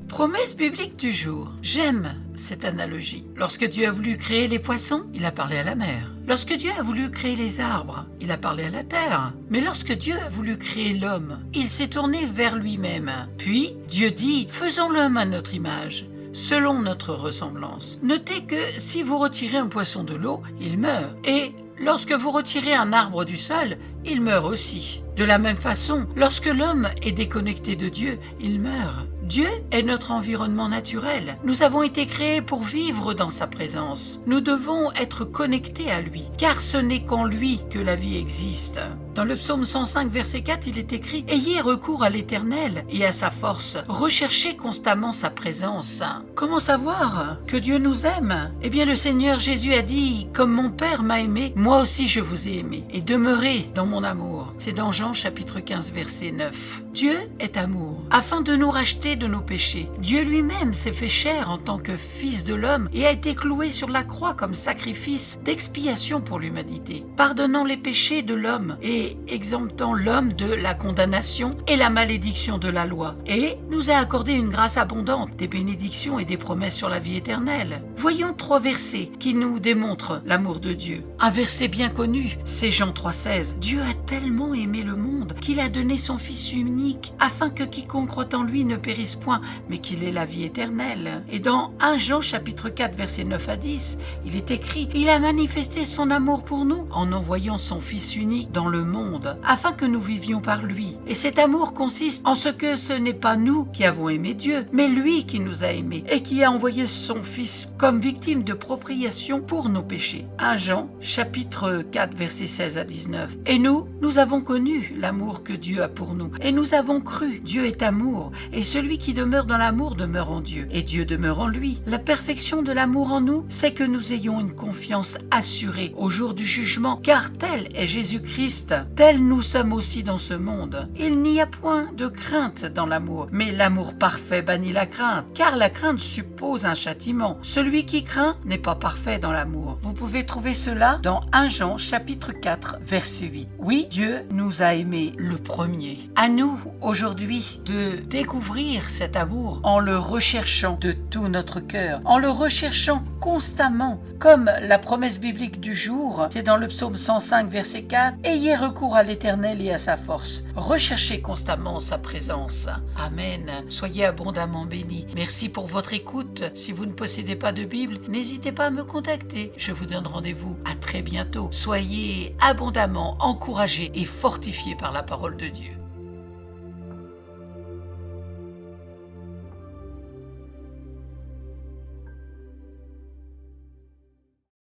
Promesse biblique du jour. J'aime cette analogie. Lorsque Dieu a voulu créer les poissons, il a parlé à la mer. Lorsque Dieu a voulu créer les arbres, il a parlé à la terre. Mais lorsque Dieu a voulu créer l'homme, il s'est tourné vers lui-même. Puis, Dieu dit, faisons l'homme à notre image, selon notre ressemblance. Notez que si vous retirez un poisson de l'eau, il meurt. Et lorsque vous retirez un arbre du sol, il meurt aussi. De la même façon, lorsque l'homme est déconnecté de Dieu, il meurt. Dieu est notre environnement naturel. Nous avons été créés pour vivre dans sa présence. Nous devons être connectés à lui, car ce n'est qu'en lui que la vie existe. Dans le psaume 105, verset 4, il est écrit « Ayez recours à l'Éternel et à sa force. Recherchez constamment sa présence. » Comment savoir que Dieu nous aime? Eh bien, le Seigneur Jésus a dit « Comme mon Père m'a aimé, moi aussi je vous ai aimé. Et demeurez dans mon amour. » C'est dans Jean chapitre 15, verset 9. Dieu est amour. Afin de nous racheter de nos péchés, Dieu lui-même s'est fait chair en tant que Fils de l'homme et a été cloué sur la croix comme sacrifice d'expiation pour l'humanité, pardonnant les péchés de l'homme et exemptant l'homme de la condamnation et la malédiction de la loi, et nous a accordé une grâce abondante, des bénédictions et des promesses sur la vie éternelle. Voyons 3 versets qui nous démontrent l'amour de Dieu. Un verset bien connu, c'est Jean 3,16. Dieu a tellement aimé le monde qu'il a donné son Fils unique, afin que quiconque croit en lui ne périsse point, mais qu'il ait la vie éternelle. Et dans 1 Jean chapitre 4, versets 9 à 10, il est écrit « Il a manifesté son amour pour nous en envoyant son Fils unique dans le monde, afin que nous vivions par lui. Et cet amour consiste en ce que ce n'est pas nous qui avons aimé Dieu, mais lui qui nous a aimés et qui a envoyé son Fils comme victime de propriation pour nos péchés. » 1 Jean chapitre 4, versets 16 à 19. Et nous avons connu l'amour que Dieu a pour nous, et nous avons cru. Dieu est amour, et celui qui demeure dans l'amour demeure en Dieu, et Dieu demeure en lui. La perfection de l'amour en nous, c'est que nous ayons une confiance assurée au jour du jugement, car tel est Jésus-Christ, tel nous sommes aussi dans ce monde. Il n'y a point de crainte dans l'amour, mais l'amour parfait bannit la crainte, car la crainte suppose un châtiment. Celui qui craint n'est pas parfait dans l'amour. Vous pouvez trouver cela dans 1 Jean chapitre 4, verset 8. Oui, Dieu nous a aimés le premier. À nous, aujourd'hui, de découvrir cet amour en le recherchant de tout notre cœur, en le recherchant constamment, comme la promesse biblique du jour, c'est dans le psaume 105, verset 4, « Ayez recours à l'Éternel et à sa force. Recherchez constamment sa présence. » Amen. Soyez abondamment bénis. Merci pour votre écoute. Si vous ne possédez pas de Bible, n'hésitez pas à me contacter. Je vous donne rendez-vous à très bientôt. Soyez abondamment encouragés et fortifiés par la parole de Dieu.